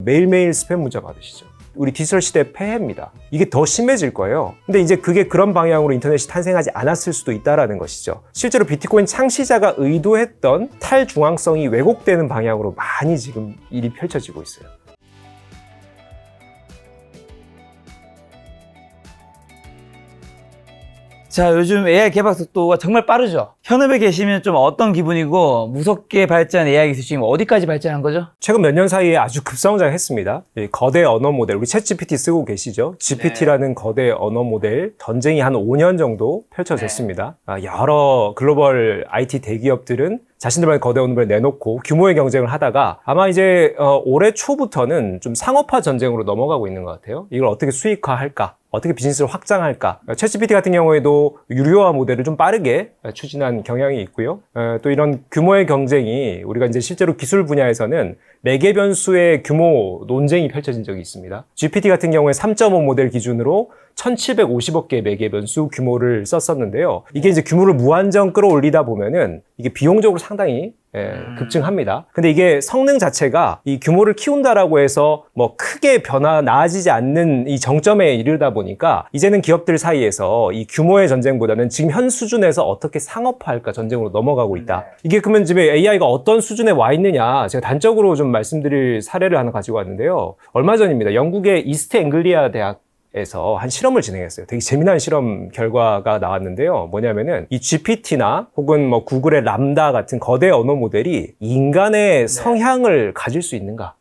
매일매일 스팸 문자 받으시죠. 우리 디지털 시대의 폐해입니다. 이게 더 심해질 거예요. 근데 이제 그게 그런 방향으로 인터넷이 탄생하지 않았을 수도 있다라는 것이죠. 실제로 비트코인 창시자가 의도했던 탈중앙성이 왜곡되는 방향으로 많이 지금 일이 펼쳐지고 있어요. 자, 요즘 AI 개발 속도가 정말 빠르죠? 현업에 계시면 좀 어떤 기분이고, 무섭게 발전한 AI 기술 지금 어디까지 발전한 거죠? 최근 몇 년 사이에 아주 급성장했습니다. 거대 언어 모델, 우리 챗GPT 쓰고 계시죠? GPT라는 거대 언어 모델 전쟁이 한 5년 정도 펼쳐졌습니다. 여러 글로벌 IT 대기업들은 자신들만의 거대 언어 모델을 내놓고 규모의 경쟁을 하다가 아마 이제 올해 초부터는 좀 상업화 전쟁으로 넘어가고 있는 것 같아요. 이걸 어떻게 수익화할까? 어떻게 비즈니스를 확장할까? 챗GPT 같은 경우에도 유료화 모델을 좀 빠르게 추진한 경향이 있고요. 또 이런 규모의 경쟁이 우리가 이제 실제로 기술 분야에서는 매개 변수의 규모 논쟁이 펼쳐진 적이 있습니다. GPT 같은 경우에 3.5 모델 기준으로 1750억 개의 매개 변수 규모를 썼었는데요. 이게 이제 규모를 무한정 끌어올리다 보면은 이게 비용적으로 상당히 급증합니다. 근데 이게 성능 자체가 이 규모를 키운다라고 해서 뭐 크게 나아지지 않는 이 정점에 이르다 보니까 이제는 기업들 사이에서 이 규모의 전쟁보다는 지금 현 수준에서 어떻게 상업화할까 전쟁으로 넘어가고 있다. 이게 그러면 지금 AI가 어떤 수준에 와 있느냐 제가 단적으로 좀 말씀드릴 사례를 하나 가지고 왔는데요. 얼마 전입니다. 영국의 이스트 앵글리아 대학에서 한 실험을 진행했어요. 되게 재미난 실험 결과가 나왔는데요. 뭐냐면은 이 GPT나 혹은 뭐 구글의 람다 같은 거대 언어 모델이 인간의 성향을 가질 수 있는가,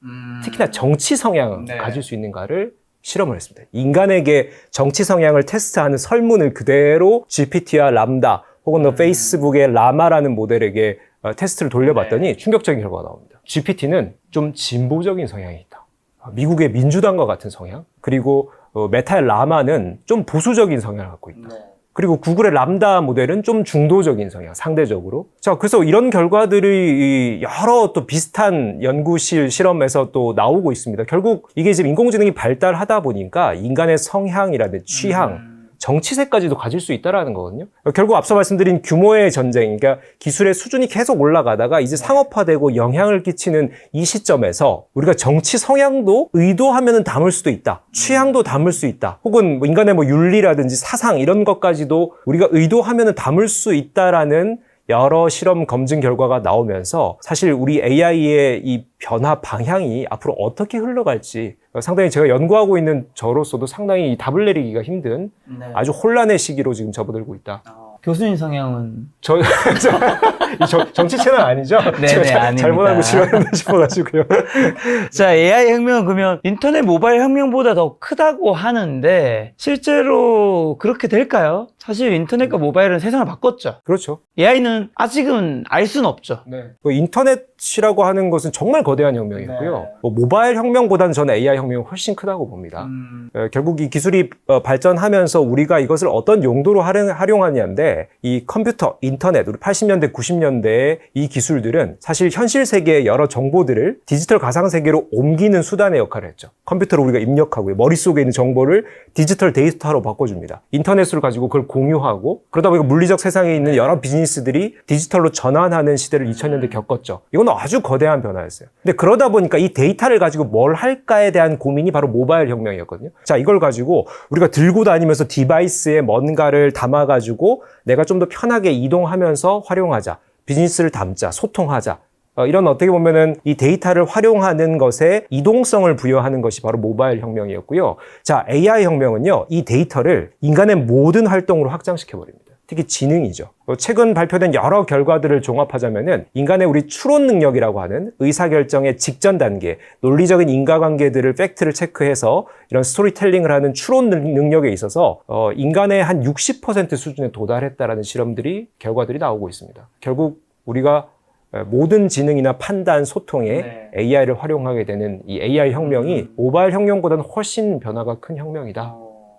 특히나 정치 성향을 가질 수 있는가를 실험을 했습니다. 인간에게 정치 성향을 테스트하는 설문을 그대로 GPT와 람다 혹은 뭐 페이스북의 라마라는 모델에게 테스트를 돌려봤더니 충격적인 결과가 나옵니다. GPT는 좀 진보적인 성향이 있다. 미국의 민주당과 같은 성향, 그리고 메타의 라마는 좀 보수적인 성향을 갖고 있다. 그리고 구글의 람다 모델은 좀 중도적인 성향, 상대적으로. 자, 그래서 이런 결과들이 여러 또 비슷한 연구실 실험에서 또 나오고 있습니다. 결국 이게 지금 인공지능이 발달하다 보니까 인간의 성향이라든지 취향, 정치색까지도 가질 수 있다라는 거거든요. 결국 앞서 말씀드린 규모의 전쟁, 그러니까 기술의 수준이 계속 올라가다가 이제 상업화되고 영향을 끼치는 이 시점에서 우리가 정치 성향도 의도하면은 담을 수도 있다. 취향도 담을 수 있다. 혹은 인간의 뭐 윤리라든지 사상 이런 것까지도 우리가 의도하면은 담을 수 있다라는 여러 실험 검증 결과가 나오면서 사실 우리 AI의 이 변화 방향이 앞으로 어떻게 흘러갈지 상당히 제가 연구하고 있는 저로서도 상당히 답을 내리기가 힘든 아주 혼란의 시기로 지금 접어들고 있다. 교수님 성향은? 정치 채널 아니죠? 네네, 아닙니다. 잘못 알고 지원했나 싶어가지고요. 자, AI 혁명은 그러면 인터넷 모바일 혁명보다 더 크다고 하는데 실제로 그렇게 될까요? 사실 인터넷과 모바일은 세상을 바꿨죠. 그렇죠. AI는 아직은 알 수는 없죠. 인터넷이라고 하는 것은 정말 거대한 혁명이었고요. 뭐 모바일 혁명보다는 저는 AI 혁명이 훨씬 크다고 봅니다. 결국 이 기술이 발전하면서 우리가 이것을 어떤 용도로 활용하냐인데 이 컴퓨터, 인터넷, 우리 80년대, 90년대의 이 기술들은 사실 현실 세계의 여러 정보들을 디지털 가상 세계로 옮기는 수단의 역할을 했죠. 컴퓨터로 우리가 입력하고요. 머릿속에 있는 정보를 디지털 데이터로 바꿔줍니다. 인터넷을 가지고 그걸 공유하고 그러다 보니까 물리적 세상에 있는 여러 비즈니스들이 디지털로 전환하는 시대를 2000년대 겪었죠. 이건 아주 거대한 변화였어요. 근데 그러다 보니까 이 데이터를 가지고 뭘 할까에 대한 고민이 바로 모바일 혁명이었거든요. 자, 이걸 가지고 우리가 들고 다니면서 디바이스에 뭔가를 담아가지고 내가 좀 더 편하게 이동하면서 활용하자. 비즈니스를 담자, 소통하자. 이런 어떻게 보면은 이 데이터를 활용하는 것에 이동성을 부여하는 것이 바로 모바일 혁명이었고요. 자, AI 혁명은요, 이 데이터를 인간의 모든 활동으로 확장시켜버립니다. 특히 지능이죠. 최근 발표된 여러 결과들을 종합하자면은 인간의 우리 추론 능력이라고 하는 의사결정의 직전 단계, 논리적인 인과관계들을 팩트를 체크해서 이런 스토리텔링을 하는 추론 능력에 있어서 인간의 한 60% 수준에 도달했다라는 결과들이 나오고 있습니다. 결국 우리가 모든 지능이나 판단, 소통에 AI를 활용하게 되는 이 AI 혁명이 모바일 혁명보다는 훨씬 변화가 큰 혁명이다.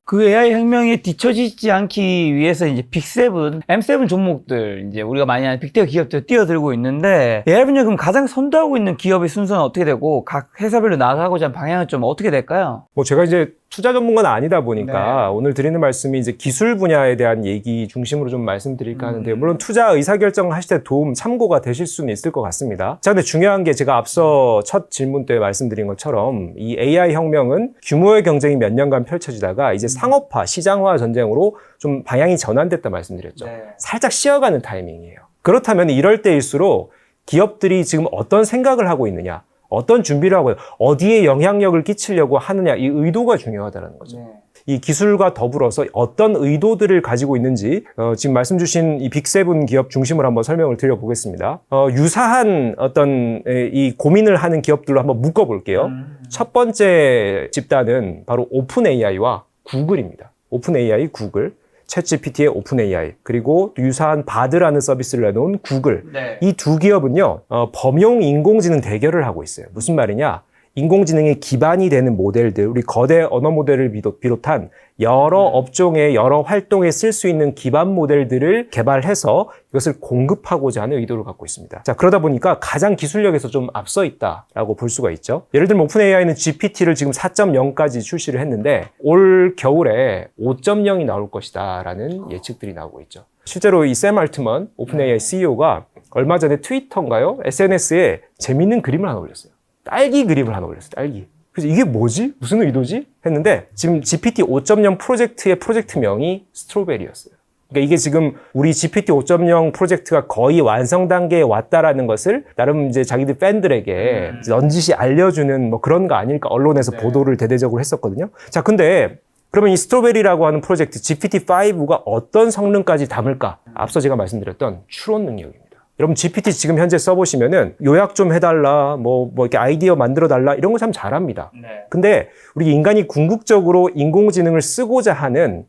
그 AI 혁명에 뒤처지지 않기 위해서 이제 빅7, M7 종목들, 이제 우리가 많이 아는 빅데이터 기업들 뛰어들고 있는데, AI 분야 그럼 가장 선도하고 있는 기업의 순서는 어떻게 되고, 각 회사별로 나아가고자 하는 방향은 좀 어떻게 될까요? 제가 이제 투자 전문가는 아니다 보니까 오늘 드리는 말씀이 이제 기술 분야에 대한 얘기 중심으로 좀 말씀드릴까 하는데요. 물론 투자 의사결정을 하실 때 도움, 참고가 되실 수는 있을 것 같습니다. 자, 근데 중요한 게 제가 앞서 첫 질문 때 말씀드린 것처럼 이 AI 혁명은 규모의 경쟁이 몇 년간 펼쳐지다가 이제 상업화, 시장화 전쟁으로 좀 방향이 전환됐다 말씀드렸죠. 살짝 쉬어가는 타이밍이에요. 그렇다면 이럴 때일수록 기업들이 지금 어떤 생각을 하고 있느냐, 어떤 준비를 하고 어디에 영향력을 끼치려고 하느냐, 이 의도가 중요하다는 거죠. 이 기술과 더불어서 어떤 의도들을 가지고 있는지 지금 말씀 주신 이 빅세븐 기업 중심으로 한번 설명을 드려보겠습니다. 유사한 어떤 이 고민을 하는 기업들로 한번 묶어볼게요. 첫 번째 집단은 바로 오픈 AI와 구글입니다. 오픈 AI, 구글. 챗GPT의 오픈 AI, 그리고 유사한 바드라는 서비스를 내놓은 구글. 이 두 기업은요, 범용 인공지능 대결을 하고 있어요. 무슨 말이냐? 인공지능의 기반이 되는 모델들, 우리 거대 언어 모델을 비롯한 여러 업종의 여러 활동에 쓸 수 있는 기반 모델들을 개발해서 이것을 공급하고자 하는 의도를 갖고 있습니다. 자, 그러다 보니까 가장 기술력에서 좀 앞서 있다라고 볼 수가 있죠. 예를 들면 오픈 AI는 GPT를 지금 4.0까지 출시를 했는데 올 겨울에 5.0이 나올 것이다라는 예측들이 나오고 있죠. 실제로 이 샘 알트먼 오픈 AI CEO가 얼마 전에 트위터인가요? SNS에 재밌는 그림을 하나 올렸어요. 딸기 그림을 하나 올렸어요. 딸기. 그래서 이게 뭐지? 무슨 의도지? 했는데 지금 GPT 5.0 프로젝트의 프로젝트명이 스트로베리였어요. 그러니까 이게 지금 우리 GPT 5.0 프로젝트가 거의 완성 단계에 왔다라는 것을 나름 이제 자기들 팬들에게 넌지시 알려주는 뭐 그런 거 아닐까 언론에서 보도를 대대적으로 했었거든요. 자, 근데 그러면 이 스트로베리라고 하는 프로젝트 GPT-5가 어떤 성능까지 담을까? 앞서 제가 말씀드렸던 추론 능력입니다. 여러분 GPT 지금 현재 써보시면은 요약 좀 해달라, 뭐 이렇게 아이디어 만들어달라 이런 거 참 잘합니다. 근데 우리 인간이 궁극적으로 인공지능을 쓰고자 하는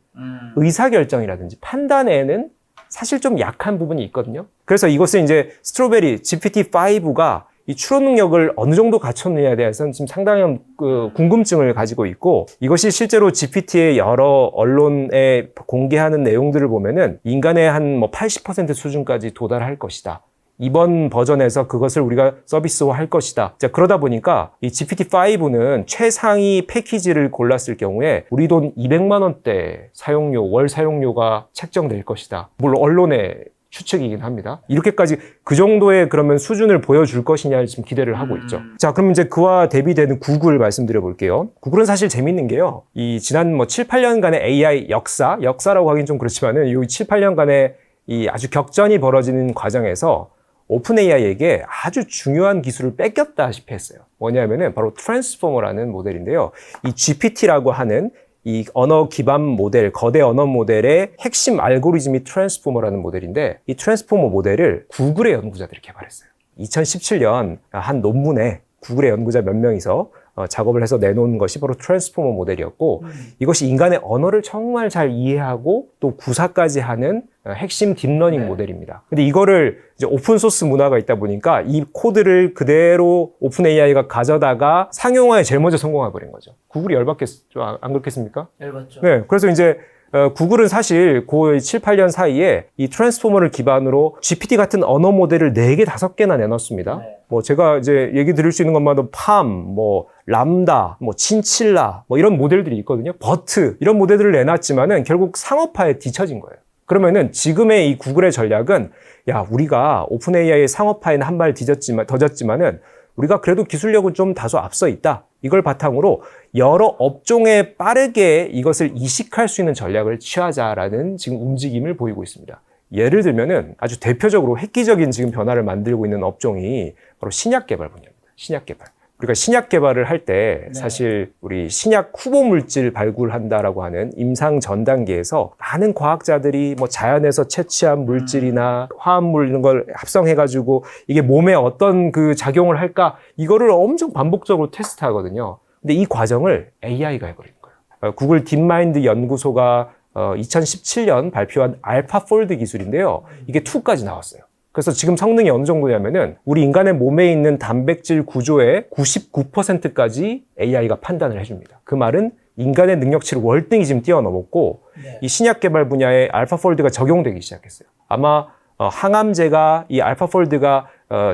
의사결정이라든지 판단에는 사실 좀 약한 부분이 있거든요. 그래서 이것은 이제 스트로베리 GPT-5가 이 추론 능력을 어느 정도 갖췄느냐에 대해서는 지금 상당한 궁금증을 가지고 있고, 이것이 실제로 GPT의 여러 언론에 공개하는 내용들을 보면은 인간의 한 뭐 80% 수준까지 도달할 것이다. 이번 버전에서 그것을 우리가 서비스화 할 것이다. 자, 그러다 보니까 이 GPT-5는 최상위 패키지를 골랐을 경우에 우리 돈 200만 원대 사용료, 월 사용료가 책정될 것이다. 물론 언론의 추측이긴 합니다. 이렇게까지 그 정도의 그러면 수준을 보여줄 것이냐 지금 기대를 하고 있죠. 자, 그럼 이제 그와 대비되는 구글 말씀드려 볼게요. 구글은 사실 재밌는 게요. 이 지난 뭐 7, 8년간의 AI 역사라고 하긴 좀 그렇지만은 이 7, 8년간의 이 아주 격전이 벌어지는 과정에서 오픈 AI에게 아주 중요한 기술을 뺏겼다시피 했어요. 뭐냐면은 바로 트랜스포머라는 모델인데요. 이 GPT라고 하는 이 언어 기반 모델, 거대 언어 모델의 핵심 알고리즘이 트랜스포머라는 모델인데, 이 트랜스포머 모델을 구글의 연구자들이 개발했어요. 2017년 한 논문에 구글의 연구자 몇 명이서 작업을 해서 내놓은 것이 바로 트랜스포머 모델이었고, 이것이 인간의 언어를 정말 잘 이해하고 또 구사까지 하는 핵심 딥러닝 모델입니다. 근데 이거를 이제 오픈소스 문화가 있다 보니까 이 코드를 그대로 오픈 AI가 가져다가 상용화에 제일 먼저 성공해버린 거죠. 구글이 열받겠죠? 안 그렇겠습니까? 열받죠. 네. 그래서 이제 구글은 사실 그 7, 8년 사이에 이 트랜스포머를 기반으로 GPT 같은 언어 모델을 4개, 5개나 내놨습니다. 뭐 제가 이제 얘기 드릴 수 있는 것마다 팜, 뭐 람다, 뭐 친칠라, 뭐 이런 모델들이 있거든요. 버트 이런 모델들을 내놨지만은 결국 상업화에 뒤처진 거예요. 그러면은 지금의 이 구글의 전략은, 야, 우리가 오픈 AI의 상업화에는 한 발 더 졌지만은 우리가 그래도 기술력은 좀 다소 앞서 있다. 이걸 바탕으로 여러 업종에 빠르게 이것을 이식할 수 있는 전략을 취하자라는 지금 움직임을 보이고 있습니다. 예를 들면은 아주 대표적으로 획기적인 지금 변화를 만들고 있는 업종이 바로 신약 개발 분야입니다. 신약 개발. 우리가 신약 개발을 할 때 사실 우리 신약 후보 물질 발굴한다라고 하는 임상 전 단계에서 많은 과학자들이 뭐 자연에서 채취한 물질이나 화합물 이런 걸 합성해가지고 이게 몸에 어떤 그 작용을 할까, 이거를 엄청 반복적으로 테스트하거든요. 근데 이 과정을 AI가 해버리는 거예요. 구글 딥마인드 연구소가 2017년 발표한 알파폴드 기술인데요. 이게 2까지 나왔어요. 그래서 지금 성능이 어느 정도냐면은 우리 인간의 몸에 있는 단백질 구조의 99%까지 AI가 판단을 해줍니다. 그 말은 인간의 능력치를 월등히 지금 뛰어넘었고, 이 신약 개발 분야에 알파폴드가 적용되기 시작했어요. 아마 항암제가 이 알파폴드가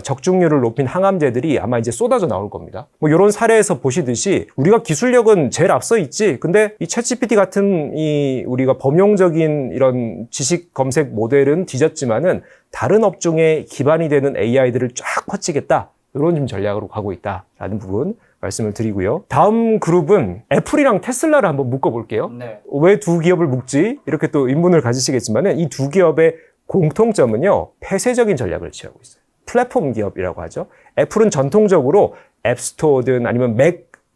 적중률을 높인 항암제들이 아마 이제 쏟아져 나올 겁니다. 뭐 이런 사례에서 보시듯이 우리가 기술력은 제일 앞서 있지. 근데 이 챗GPT 같은 이 우리가 범용적인 이런 지식 검색 모델은 뒤졌지만은 다른 업종에 기반이 되는 AI들을 쫙 퍼치겠다. 이런 좀 전략으로 가고 있다라는 부분 말씀을 드리고요. 다음 그룹은 애플이랑 테슬라를 한번 묶어볼게요. 네. 왜 두 기업을 묶지? 이렇게 또 의문을 가지시겠지만은 이 두 기업의 공통점은요, 폐쇄적인 전략을 취하고 있어요. 플랫폼 기업이라고 하죠. 애플은 전통적으로 앱스토어든 아니면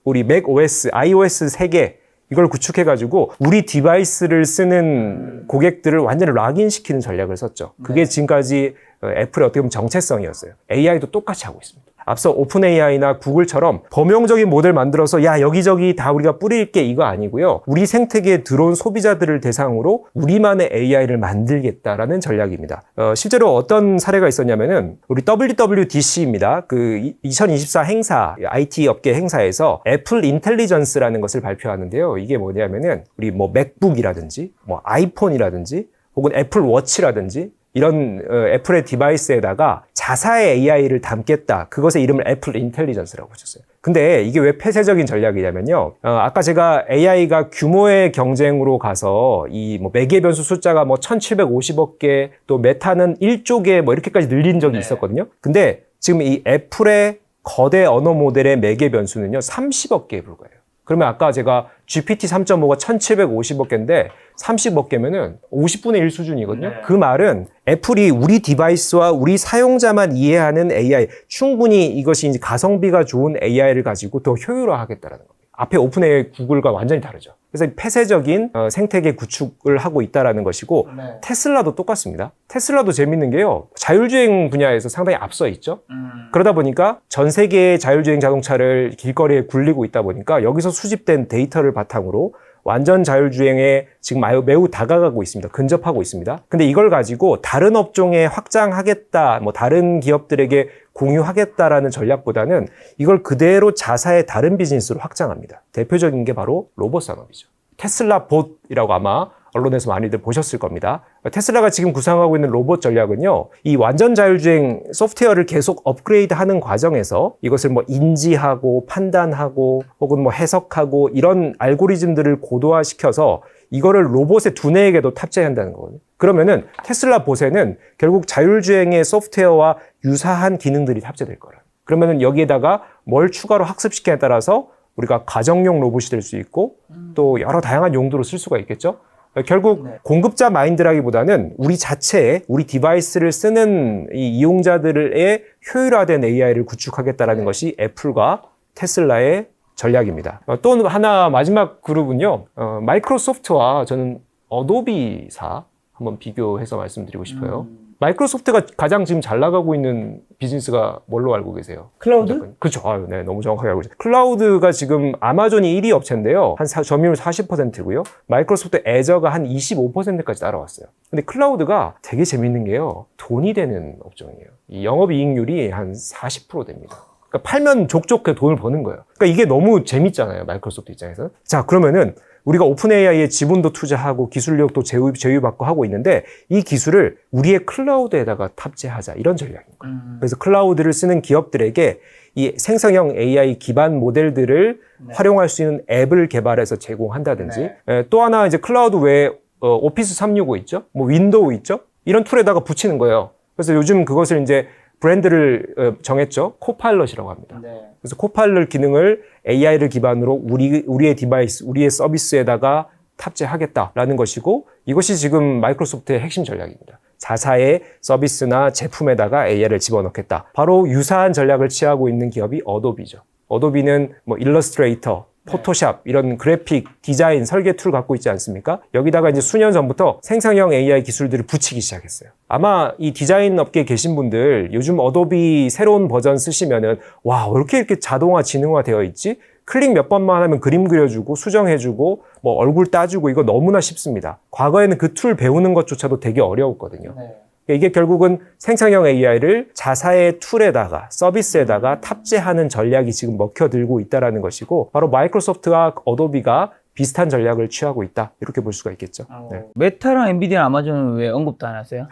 우리 맥 OS, iOS 세계 이걸 구축해가지고 우리 디바이스를 쓰는 고객들을 완전히 락인시키는 전략을 썼죠. 그게 지금까지 애플의 어떻게 보면 정체성이었어요. AI도 똑같이 하고 있습니다. 앞서 오픈 AI나 구글처럼 범용적인 모델 만들어서 야 여기저기 다 우리가 뿌릴게 이거 아니고요. 우리 생태계에 들어온 소비자들을 대상으로 우리만의 AI를 만들겠다라는 전략입니다. 실제로 어떤 사례가 있었냐면은 우리 WWDC입니다. 그 2024 행사, IT 업계 행사에서 애플 인텔리전스라는 것을 발표하는데요. 이게 뭐냐면은 우리 뭐 맥북이라든지 뭐 아이폰이라든지 혹은 애플 워치라든지 이런 애플의 디바이스에다가 자사의 AI를 담겠다. 그것의 이름을 애플 인텔리전스라고 붙였어요. 근데 이게 왜 폐쇄적인 전략이냐면요. 아까 제가 AI가 규모의 경쟁으로 가서 이 뭐 매개 변수 숫자가 뭐 1750억 개, 또 메타는 1조 개 뭐 이렇게까지 늘린 적이 있었거든요. 근데 지금 이 애플의 거대 언어 모델의 매개 변수는요. 30억 개에 불과해요. 그러면 아까 제가 GPT 3.5가 1750억 개인데 30억 개면은 50분의 1 수준이거든요. 네. 그 말은 애플이 우리 디바이스와 우리 사용자만 이해하는 AI, 충분히 이것이 이제 가성비가 좋은 AI를 가지고 더 효율화하겠다라는 겁니다. 앞에 오픈 AI 구글과 완전히 다르죠. 그래서 폐쇄적인 생태계 구축을 하고 있다라는 것이고 네. 테슬라도 똑같습니다. 테슬라도 재밌는 게요. 자율주행 분야에서 상당히 앞서 있죠. 그러다 보니까 전 세계의 자율주행 자동차를 길거리에 굴리고 있다 보니까 여기서 수집된 데이터를 바탕으로 완전 자율주행에 지금 매우 다가가고 있습니다. 근접하고 있습니다. 근데 이걸 가지고 다른 업종에 확장하겠다, 뭐 다른 기업들에게 공유하겠다라는 전략보다는 이걸 그대로 자사의 다른 비즈니스로 확장합니다. 대표적인 게 바로 로봇 산업이죠. 테슬라 봇이라고 아마 언론에서 많이들 보셨을 겁니다. 테슬라가 지금 구상하고 있는 로봇 전략은요, 이 완전 자율주행 소프트웨어를 계속 업그레이드하는 과정에서 이것을 뭐 인지하고 판단하고 혹은 뭐 해석하고 이런 알고리즘들을 고도화시켜서 이거를 로봇의 두뇌에게도 탑재한다는 거거든요. 그러면은 테슬라 봇에는 결국 자율주행의 소프트웨어와 유사한 기능들이 탑재될 거라. 그러면은 여기에다가 뭘 추가로 학습시키냐에 따라서 우리가 가정용 로봇이 될 수 있고 또 여러 다양한 용도로 쓸 수가 있겠죠. 결국 공급자 마인드라기보다는 우리 자체에 우리 디바이스를 쓰는 이 이용자들의 효율화된 AI를 구축하겠다라는 것이 애플과 테슬라의 전략입니다. 또 하나 마지막 그룹은요. 마이크로소프트와 저는 어도비사 한번 비교해서 말씀드리고 싶어요. 마이크로소프트가 가장 지금 잘 나가고 있는 비즈니스가 뭘로 알고 계세요? 클라우드? 그렇죠. 네, 너무 정확하게 알고 계세요. 클라우드가 지금 아마존이 1위 업체인데요. 점유율 40%고요. 마이크로소프트 애저가 한 25%까지 따라왔어요. 근데 클라우드가 되게 재밌는 게요. 돈이 되는 업종이에요. 이 영업이익률이 한 40% 됩니다. 그러니까 팔면 족족 돈을 버는 거예요. 그러니까 이게 너무 재밌잖아요. 마이크로소프트 입장에서. 자, 그러면은 우리가 오픈 AI에 지분도 투자하고 기술력도 제휴받고 하고 있는데 이 기술을 우리의 클라우드에다가 탑재하자 이런 전략인 거예요. 그래서 클라우드를 쓰는 기업들에게 이 생성형 AI 기반 모델들을 활용할 수 있는 앱을 개발해서 제공한다든지 또 하나 이제 클라우드 외에 오피스 365 있죠? 뭐 윈도우 있죠? 이런 툴에다가 붙이는 거예요. 그래서 요즘 그것을 이제 브랜드를 정했죠. 코파일럿이라고 합니다. 그래서 코파일럿 기능을 AI를 기반으로 우리의 디바이스, 우리의 서비스에다가 탑재하겠다라는 것이고 이것이 지금 마이크로소프트의 핵심 전략입니다. 자사의 서비스나 제품에다가 AI를 집어넣겠다. 바로 유사한 전략을 취하고 있는 기업이 어도비죠. 어도비는 뭐 일러스트레이터, 포토샵 이런 그래픽, 디자인, 설계 툴 갖고 있지 않습니까? 여기다가 이제 수년 전부터 생성형 AI 기술들을 붙이기 시작했어요. 아마 이 디자인 업계에 계신 분들 요즘 어도비 새로운 버전 쓰시면은 와, 왜 이렇게 자동화, 지능화 되어 있지? 클릭 몇 번만 하면 그림 그려주고 수정해주고 뭐 얼굴 따주고 이거 너무나 쉽습니다. 과거에는 그 툴 배우는 것조차도 되게 어려웠거든요. 이게 결국은 생성형 AI를 자사의 툴에다가 서비스에다가 탑재하는 전략이 지금 먹혀들고 있다는 것이고 바로 마이크로소프트와 어도비가 비슷한 전략을 취하고 있다. 이렇게 볼 수가 있겠죠. 네. 메타랑 엔비디아, 아마존은 왜 언급도 안 하세요?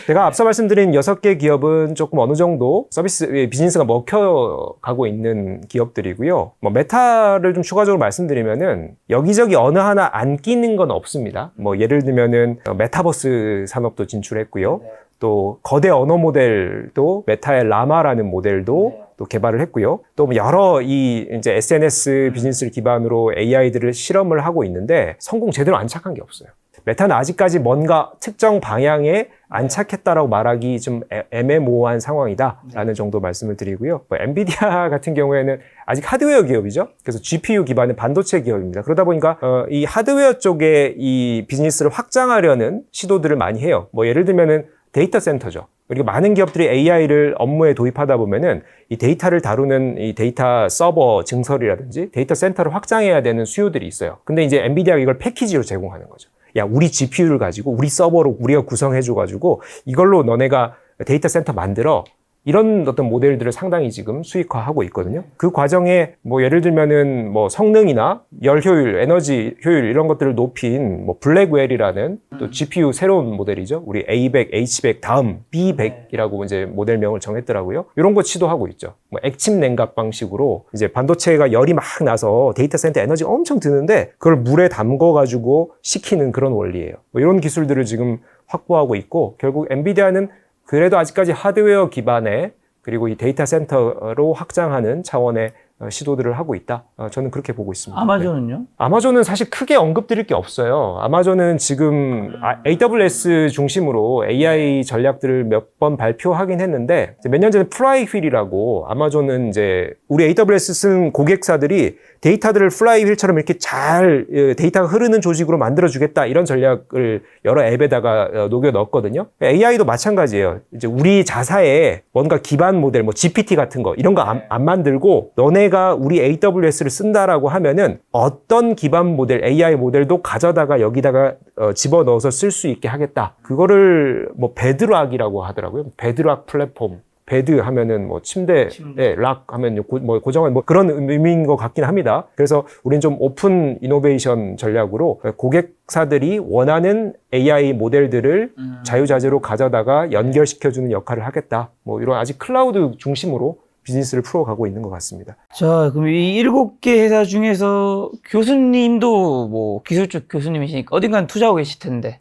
제가 앞서 말씀드린 6개 기업은 조금 어느 정도 서비스, 비즈니스가 먹혀가고 있는 기업들이고요. 뭐 메타를 좀 추가적으로 말씀드리면은 여기저기 어느 하나 안 끼는 건 없습니다. 뭐 예를 들면은 메타버스 산업도 진출했고요. 또 거대 언어 모델도 메타의 라마라는 모델도 또 개발을 했고요. 또 여러 이제 SNS 비즈니스를 기반으로 AI들을 실험을 하고 있는데 성공 제대로 안착한 게 없어요. 메타는 아직까지 뭔가 특정 방향에 안착했다라고 말하기 좀 애매모호한 상황이다라는 정도 말씀을 드리고요. 뭐 엔비디아 같은 경우에는 아직 하드웨어 기업이죠. 그래서 GPU 기반의 반도체 기업입니다. 그러다 보니까 이 하드웨어 쪽에 이 비즈니스를 확장하려는 시도들을 많이 해요. 뭐 예를 들면은 데이터 센터죠. 그리고 많은 기업들이 AI를 업무에 도입하다 보면은 이 데이터를 다루는 이 데이터 서버 증설이라든지 데이터 센터를 확장해야 되는 수요들이 있어요. 근데 이제 엔비디아가 이걸 패키지로 제공하는 거죠. 야, 우리 GPU를 가지고 우리 서버로 우리가 구성해줘가지고 이걸로 너네가 데이터 센터 만들어. 이런 어떤 모델들을 상당히 지금 수익화하고 있거든요. 그 과정에 뭐 예를 들면은 뭐 성능이나 열 효율, 에너지 효율 이런 것들을 높인 뭐 블랙웰이라는 또 GPU 새로운 모델이죠. 우리 A100, H100 다음 B100이라고 이제 모델명을 정했더라고요. 이런 거 시도하고 있죠. 뭐 액침 냉각 방식으로 이제 반도체가 열이 막 나서 데이터 센터 에너지가 엄청 드는데 그걸 물에 담궈 가지고 식히는 그런 원리예요. 뭐 이런 기술들을 지금 확보하고 있고 결국 엔비디아는 그래도 아직까지 하드웨어 기반의 그리고 이 데이터 센터로 확장하는 차원의 시도들을 하고 있다. 저는 그렇게 보고 있습니다. 아마존은요? 네. 아마존은 사실 크게 언급드릴 게 없어요. 아마존은 지금 AWS 중심으로 AI 전략들을 몇 번 발표하긴 했는데 몇 년 전에 플라이휠이라고 아마존은 이제 우리 AWS 쓴 고객사들이 데이터들을 플라이휠처럼 이렇게 잘 데이터가 흐르는 조직으로 만들어주겠다 이런 전략을 여러 앱에다가 녹여 넣었거든요. AI도 마찬가지예요. 이제 우리 자사에 뭔가 기반 모델, 뭐 GPT 같은 거 이런 거 안 만들고 너네가 우리 AWS를 쓴다라고 하면은 어떤 기반 모델, AI 모델도 가져다가 여기다가 집어넣어서 쓸 수 있게 하겠다. 그거를 뭐 베드락이라고 하더라고요. 베드락 플랫폼. 베드 하면은 뭐 침대, 락 하면 뭐 고정한 뭐 그런 의미인 것 같긴 합니다. 그래서 우린 좀 오픈 이노베이션 전략으로 고객사들이 원하는 AI 모델들을 자유자재로 가져다가 연결시켜주는 역할을 하겠다. 뭐 이런 아직 클라우드 중심으로 비즈니스를 풀어가고 있는 것 같습니다. 자, 그럼 이 7개 회사 중에서 교수님도 뭐 기술 쪽 교수님이시니까 어딘가는 투자하고 계실 텐데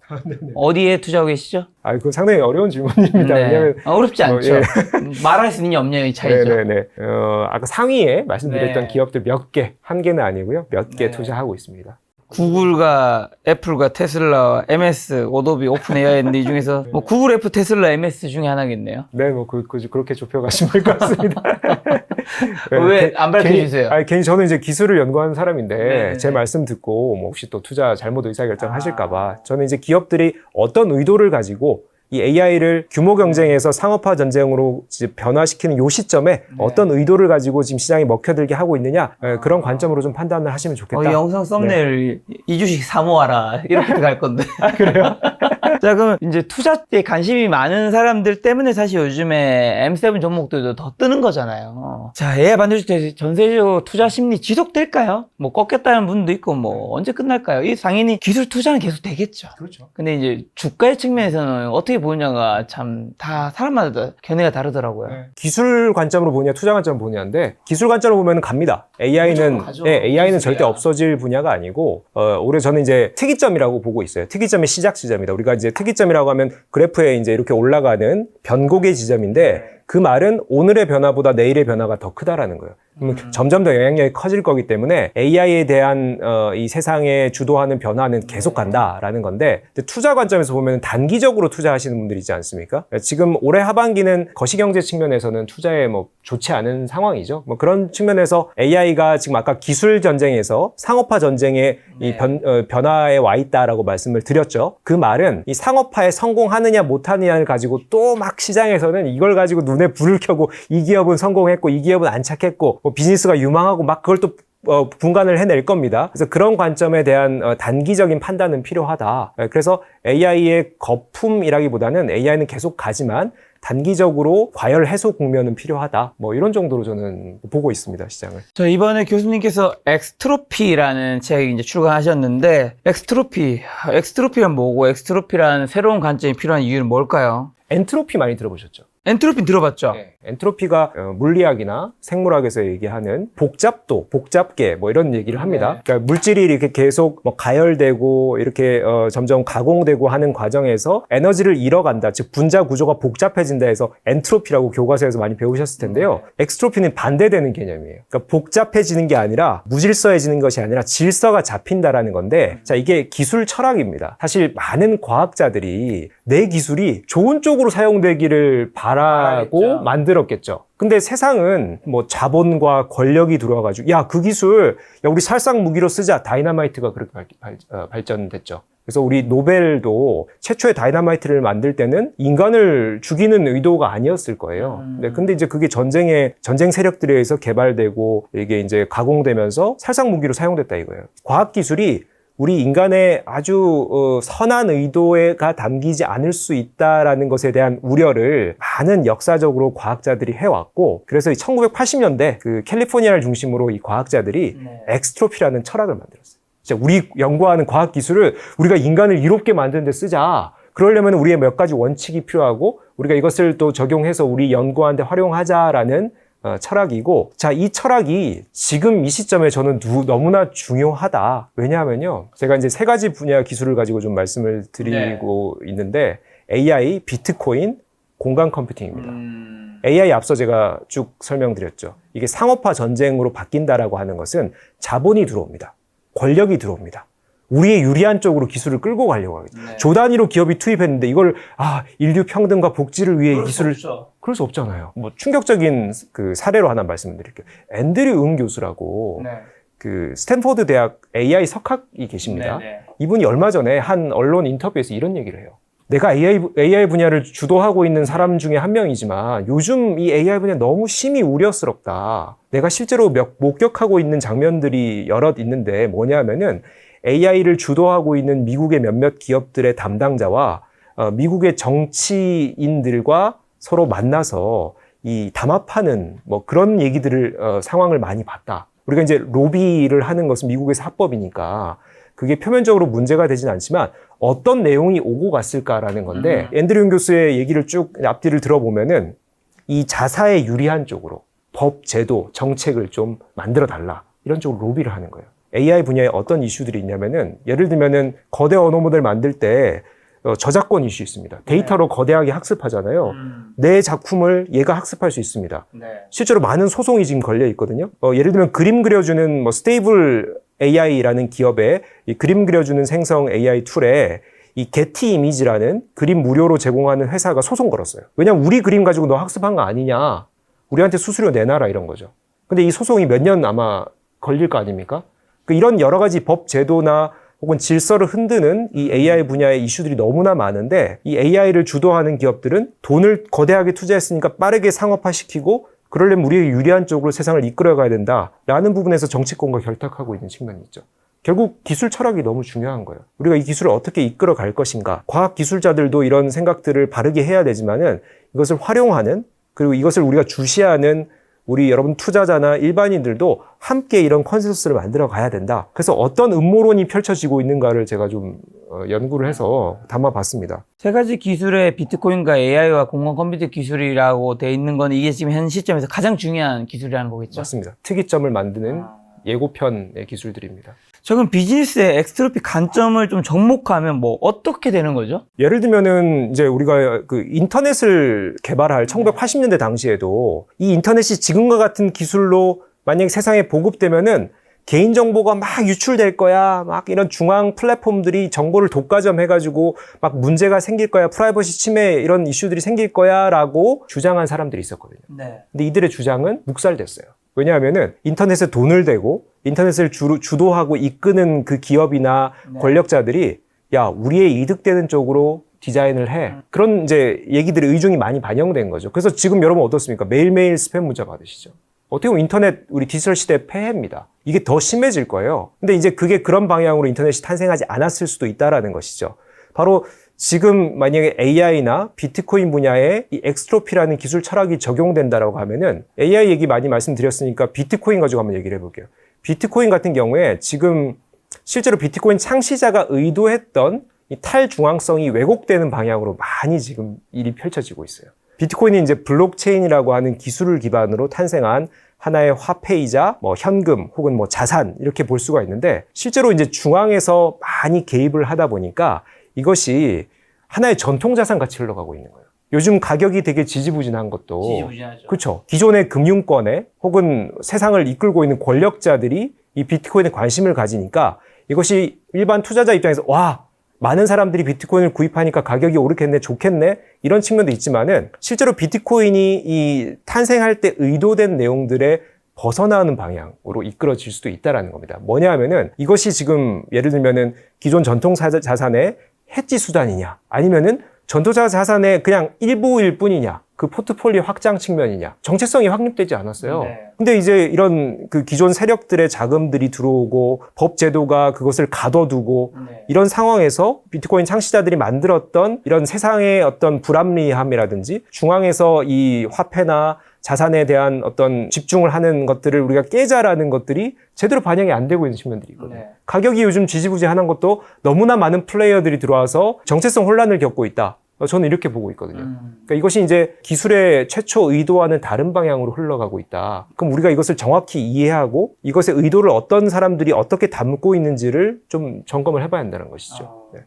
어디에 투자하고 계시죠? 그거 상당히 어려운 질문입니다. 네. 왜냐면 어렵지 않죠. 말할 수 있느냐 없느냐의 차이죠. 네네네. 아까 상위에 말씀드렸던 네. 기업들 몇 개, 한 개는 아니고요. 몇 개 투자하고 있습니다. 구글과 애플과 테슬라, MS, 어도비, 오픈 AI인데 이 중에서 뭐 구글, 애플, 테슬라, MS 중에 하나겠네요. 네, 뭐 그렇게 좁혀가시면 될 것 같습니다. 왜 안 밝혀주세요? 괜히 저는 이제 기술을 연구하는 사람인데 네네네. 제 말씀 듣고 뭐 혹시 또 투자 잘못 의사결정 하실까봐 저는 이제 기업들이 어떤 의도를 가지고 이 AI를 규모 경쟁에서 상업화 전쟁으로 이제 변화시키는 요 시점에 어떤 의도를 가지고 지금 시장에 먹혀들게 하고 있느냐 그런 관점으로 좀 판단을 하시면 좋겠다. 영상 썸네일 이주식 사모하라 이렇게 갈 건데. 그래요? 자, 그럼 이제 투자에 관심이 많은 사람들 때문에 사실 요즘에 M7 종목들도 더 뜨는 거잖아요. 자, AI 반도체 전세적으로 투자 심리 지속될까요? 뭐 꺾였다는 분도 있고 뭐 언제 끝날까요? 이 당연히 기술 투자는 계속 되겠죠. 그렇죠. 근데 이제 주가의 측면에서는 어떻게 보느냐가 참 다 사람마다 견해가 다르더라고요. 기술 관점으로 보냐, 투자 관점으로 보냐인데 기술 관점으로 보면 갑니다. AI는 AI는 절대 없어질 분야가 아니고 올해 저는 이제 특이점이라고 보고 있어요. 특이점의 시작 지점이다. 우리가 이제 특이점이라고 하면 그래프에 이제 이렇게 올라가는 변곡의 지점인데 그 말은 오늘의 변화보다 내일의 변화가 더 크다라는 거예요. 그러면 점점 더 영향력이 커질 거기 때문에 AI에 대한 이 세상에 주도하는 변화는 계속 간다라는 건데 투자 관점에서 보면 단기적으로 투자하시는 분들이 있지 않습니까? 지금 올해 하반기는 거시경제 측면에서는 투자에 뭐 좋지 않은 상황이죠. 뭐 그런 측면에서 AI가 지금 아까 기술 전쟁에서 상업화 전쟁의 이 변화에 와 있다라고 말씀을 드렸죠. 그 말은 이 상업화에 성공하느냐 못하느냐를 가지고 또 막 시장에서는 이걸 가지고 눈에 불을 켜고 이 기업은 성공했고 이 기업은 안착했고 뭐 비즈니스가 유망하고 막 그걸 또 분간을 해낼 겁니다. 그래서 그런 관점에 대한 단기적인 판단은 필요하다. 그래서 AI의 거품이라기보다는 AI는 계속 가지만 단기적으로 과열 해소 국면은 필요하다. 뭐 이런 정도로 저는 보고 있습니다, 시장을. 저 이번에 교수님께서 엑스트로피라는 책 이제 출간하셨는데, 엑스트로피란 뭐고, 엑스트로피라는 새로운 관점이 필요한 이유는 뭘까요? 엔트로피 많이 들어보셨죠? 엔트로피 들어봤죠? 네. 엔트로피가 물리학이나 생물학에서 얘기하는 복잡도, 복잡계 뭐 이런 얘기를 합니다. 네. 그러니까 물질이 이렇게 계속 뭐 가열되고 이렇게 점점 가공되고 하는 과정에서 에너지를 잃어간다. 즉 분자 구조가 복잡해진다 해서 엔트로피라고 교과서에서 많이 배우셨을 텐데요. 엑스트로피는 반대되는 개념이에요. 그러니까 복잡해지는 게 아니라 무질서해지는 것이 아니라 질서가 잡힌다라는 건데, 자, 이게 기술 철학입니다. 사실 많은 과학자들이 내 기술이 좋은 쪽으로 사용되기를 바라고 알겠죠. 만들었겠죠. 근데 세상은 뭐 자본과 권력이 들어와가지고 야, 그 기술 야, 우리 살상 무기로 쓰자. 다이너마이트가 그렇게 발전됐죠. 그래서 우리 노벨도 최초의 다이너마이트를 만들 때는 인간을 죽이는 의도가 아니었을 거예요. 근데 이제 그게 전쟁 세력들에 의해서 개발되고 이게 이제 가공되면서 살상 무기로 사용됐다 이거예요. 과학 기술이 우리 인간의 아주 선한 의도가 담기지 않을 수 있다라는 것에 대한 우려를 많은 역사적으로 과학자들이 해왔고, 그래서 1980년대 그 캘리포니아를 중심으로 이 과학자들이 엑스트로피라는 철학을 만들었어요. 진짜 우리 연구하는 과학 기술을 우리가 인간을 이롭게 만드는 데 쓰자. 그러려면 우리의 몇 가지 원칙이 필요하고 우리가 이것을 또 적용해서 우리 연구하는 데 활용하자라는 철학이고, 자, 이 철학이 지금 이 시점에 저는 너무나 중요하다. 왜냐하면요, 제가 이제 3가지 분야 기술을 가지고 좀 말씀을 드리고 있는데, AI, 비트코인, 공간 컴퓨팅입니다. AI 앞서 제가 쭉 설명드렸죠. 이게 상업화 전쟁으로 바뀐다라고 하는 것은 자본이 들어옵니다. 권력이 들어옵니다. 우리의 유리한 쪽으로 기술을 끌고 가려고 하겠죠. 조 단위로 기업이 투입했는데 이걸 인류 평등과 복지를 위해 이 기술을 그럴 수 없잖아요. 뭐 충격적인 그 사례로 하나 말씀드릴게요. 앤드류 응 교수라고 그 스탠포드 대학 AI 석학이 계십니다. 이분이 얼마 전에 한 언론 인터뷰에서 이런 얘기를 해요. 내가 AI 분야를 주도하고 있는 사람 중에 한 명이지만 요즘 이 AI 분야 너무 심히 우려스럽다. 내가 실제로 목격하고 있는 장면들이 여럿 있는데 뭐냐면은 AI를 주도하고 있는 미국의 몇몇 기업들의 담당자와 미국의 정치인들과 서로 만나서 이 담합하는 뭐 그런 얘기들을 상황을 많이 봤다. 우리가 이제 로비를 하는 것은 미국에서 합법이니까 그게 표면적으로 문제가 되진 않지만 어떤 내용이 오고 갔을까라는 건데, 앤드류 교수의 얘기를 쭉 앞뒤를 들어보면은 이 자사에 유리한 쪽으로 법, 제도, 정책을 좀 만들어 달라. 이런 쪽으로 로비를 하는 거예요. AI 분야에 어떤 이슈들이 있냐면은, 예를 들면은 거대 언어 모델 만들 때 저작권 이슈 있습니다. 데이터로 거대하게 학습하잖아요. 내 작품을 얘가 학습할 수 있습니다. 실제로 많은 소송이 지금 걸려 있거든요. 예를 들면 그림 그려주는 뭐 스테이블 AI라는 기업의 이 그림 그려주는 생성 AI 툴에 이 게티 이미지라는 그림 무료로 제공하는 회사가 소송 걸었어요. 왜냐면 우리 그림 가지고 너 학습한 거 아니냐. 우리한테 수수료 내놔라 이런 거죠. 근데 이 소송이 몇 년 아마 걸릴 거 아닙니까? 이런 여러 가지 법 제도나 혹은 질서를 흔드는 이 AI 분야의 이슈들이 너무나 많은데, 이 AI를 주도하는 기업들은 돈을 거대하게 투자했으니까 빠르게 상업화시키고 그러려면 우리의 유리한 쪽으로 세상을 이끌어가야 된다라는 부분에서 정치권과 결탁하고 있는 측면이 있죠. 결국 기술 철학이 너무 중요한 거예요. 우리가 이 기술을 어떻게 이끌어 갈 것인가. 과학 기술자들도 이런 생각들을 바르게 해야 되지만은 이것을 활용하는, 그리고 이것을 우리가 주시하는 우리 여러분 투자자나 일반인들도 함께 이런 컨센서스를 만들어 가야 된다. 그래서 어떤 음모론이 펼쳐지고 있는가를 제가 좀 연구를 해서 담아봤습니다. 3가지 기술의 비트코인과 AI와 공간 컴퓨터 기술이라고 돼 있는 건 이게 지금 현 시점에서 가장 중요한 기술이라는 거겠죠? 맞습니다. 특이점을 만드는 예고편의 기술들입니다. 저 그럼 비즈니스의 엑스트로피 관점을 좀 접목하면 뭐 어떻게 되는 거죠? 예를 들면은 이제 우리가 그 인터넷을 개발할 1980년대 당시에도 이 인터넷이 지금과 같은 기술로 만약에 세상에 보급되면은 개인정보가 막 유출될 거야. 막 이런 중앙 플랫폼들이 정보를 독과점 해가지고 막 문제가 생길 거야. 프라이버시 침해 이런 이슈들이 생길 거야. 라고 주장한 사람들이 있었거든요. 근데 이들의 주장은 묵살됐어요. 왜냐하면은 인터넷에 돈을 대고 인터넷을 주도하고 이끄는 그 기업이나 권력자들이 야, 우리의 이득되는 쪽으로 디자인을 해. 그런 이제 얘기들의 의중이 많이 반영된 거죠. 그래서 지금 여러분 어떻습니까? 매일매일 스팸 문자 받으시죠. 어떻게 보면 인터넷 우리 디지털 시대의 폐해입니다. 이게 더 심해질 거예요. 근데 이제 그게 그런 방향으로 인터넷이 탄생하지 않았을 수도 있다라는 것이죠. 바로 지금 만약에 AI나 비트코인 분야에 이 엑스트로피라는 기술 철학이 적용된다라고 하면은 AI 얘기 많이 말씀드렸으니까 비트코인 가지고 한번 얘기를 해볼게요. 비트코인 같은 경우에 지금 실제로 비트코인 창시자가 의도했던 이 탈중앙성이 왜곡되는 방향으로 많이 지금 일이 펼쳐지고 있어요. 비트코인이 이제 블록체인이라고 하는 기술을 기반으로 탄생한 하나의 화폐이자 뭐 현금 혹은 뭐 자산 이렇게 볼 수가 있는데 실제로 이제 중앙에서 많이 개입을 하다 보니까 이것이 하나의 전통자산 같이 흘러가고 있는 거예요. 요즘 가격이 되게 지지부진한 것도 지지부진하죠. 그렇죠. 기존의 금융권에 혹은 세상을 이끌고 있는 권력자들이 이 비트코인에 관심을 가지니까 이것이 일반 투자자 입장에서 와 많은 사람들이 비트코인을 구입하니까 가격이 오르겠네 좋겠네 이런 측면도 있지만은 실제로 비트코인이 이 탄생할 때 의도된 내용들에 벗어나는 방향으로 이끌어질 수도 있다라는 겁니다. 뭐냐 하면은 이것이 지금 예를 들면은 기존 전통 자산의 해지 수단이냐 아니면은 전통자 자산의 그냥 일부일 뿐이냐 그 포트폴리오 확장 측면이냐 정체성이 확립되지 않았어요. 네. 근데 이제 이런 그 기존 세력들의 자금들이 들어오고 법 제도가 그것을 가둬두고 네. 이런 상황에서 비트코인 창시자들이 만들었던 이런 세상의 어떤 불합리함이라든지 중앙에서 이 화폐나 자산에 대한 어떤 집중을 하는 것들을 우리가 깨자라는 것들이 제대로 반영이 안 되고 있는 측면들이 있거든요. 네. 가격이 요즘 지지부진한 것도 너무나 많은 플레이어들이 들어와서 정체성 혼란을 겪고 있다. 저는 이렇게 보고 있거든요. 그러니까 이것이 이제 기술의 최초 의도와는 다른 방향으로 흘러가고 있다. 그럼 우리가 이것을 정확히 이해하고 이것의 의도를 어떤 사람들이 어떻게 담고 있는지를 좀 점검을 해봐야 한다는 것이죠. 네.